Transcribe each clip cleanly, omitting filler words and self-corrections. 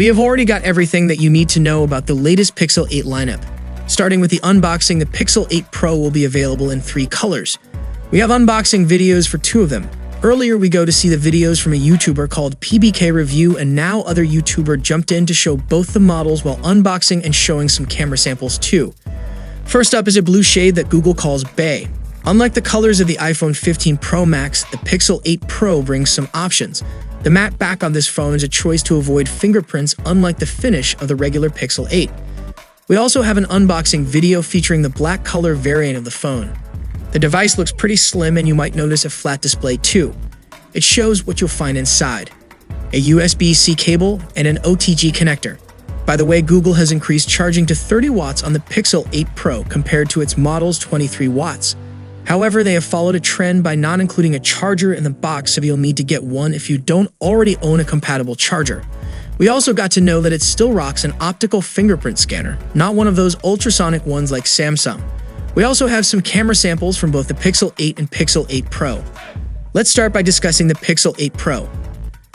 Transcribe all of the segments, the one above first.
We have already got everything that you need to know about the latest Pixel 8 lineup. Starting with the unboxing, the Pixel 8 Pro will be available in 3 colors. We have unboxing videos for 2 of them. Earlier, we go to see the videos from a YouTuber called PBK Review, and now other YouTuber jumped in to show both the models while unboxing and showing some camera samples too. First up is a blue shade that Google calls Bay. Unlike the colors of the iPhone 15 Pro Max, the Pixel 8 Pro brings some options. The matte back on this phone is a choice to avoid fingerprints, unlike the finish of the regular Pixel 8. We also have an unboxing video featuring the black color variant of the phone. The device looks pretty slim, and you might notice a flat display too. It shows what you'll find inside: a USB-C cable and an OTG connector. By the way, Google has increased charging to 30 watts on the Pixel 8 Pro compared to its model's 23 watts. However, they have followed a trend by not including a charger in the box, so you'll need to get one if you don't already own a compatible charger. We also got to know that it still rocks an optical fingerprint scanner, not one of those ultrasonic ones like Samsung. We also have some camera samples from both the Pixel 8 and Pixel 8 Pro. Let's start by discussing the Pixel 8 Pro.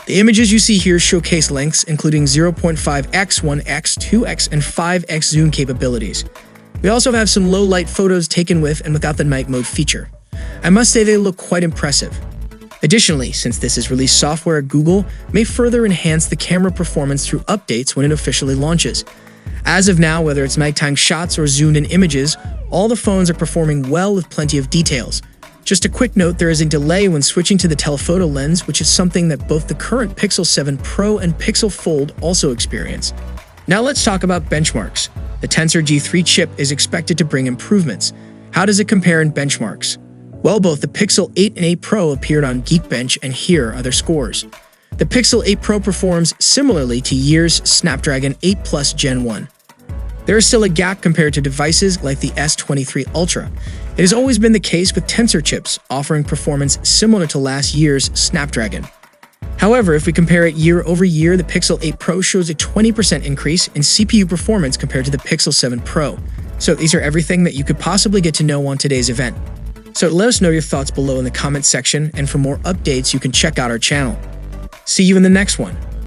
The images you see here showcase lengths including 0.5x, 1x, 2x, and 5x zoom capabilities. We also have some low-light photos taken with and without the night mode feature. I must say they look quite impressive. Additionally, since this is released software, Google may further enhance the camera performance through updates when it officially launches. As of now, whether it's nighttime shots or zoomed-in images, all the phones are performing well with plenty of details. Just a quick note, there is a delay when switching to the telephoto lens, which is something that both the current Pixel 7 Pro and Pixel Fold also experience. Now let's talk about benchmarks. The Tensor G3 chip is expected to bring improvements. How does it compare in benchmarks? Well, both the Pixel 8 and 8 Pro appeared on Geekbench, and here are their scores. The Pixel 8 Pro performs similarly to Year's Snapdragon 8 Plus Gen 1. There is still a gap compared to devices like the S23 Ultra. It has always been the case with Tensor chips, offering performance similar to last year's Snapdragon. However, if we compare it year over year, the Pixel 8 Pro shows a 20% increase in CPU performance compared to the Pixel 7 Pro. So these are everything that you could possibly get to know on today's event. So let us know your thoughts below in the comments section, and for more updates, you can check out our channel. See you in the next one.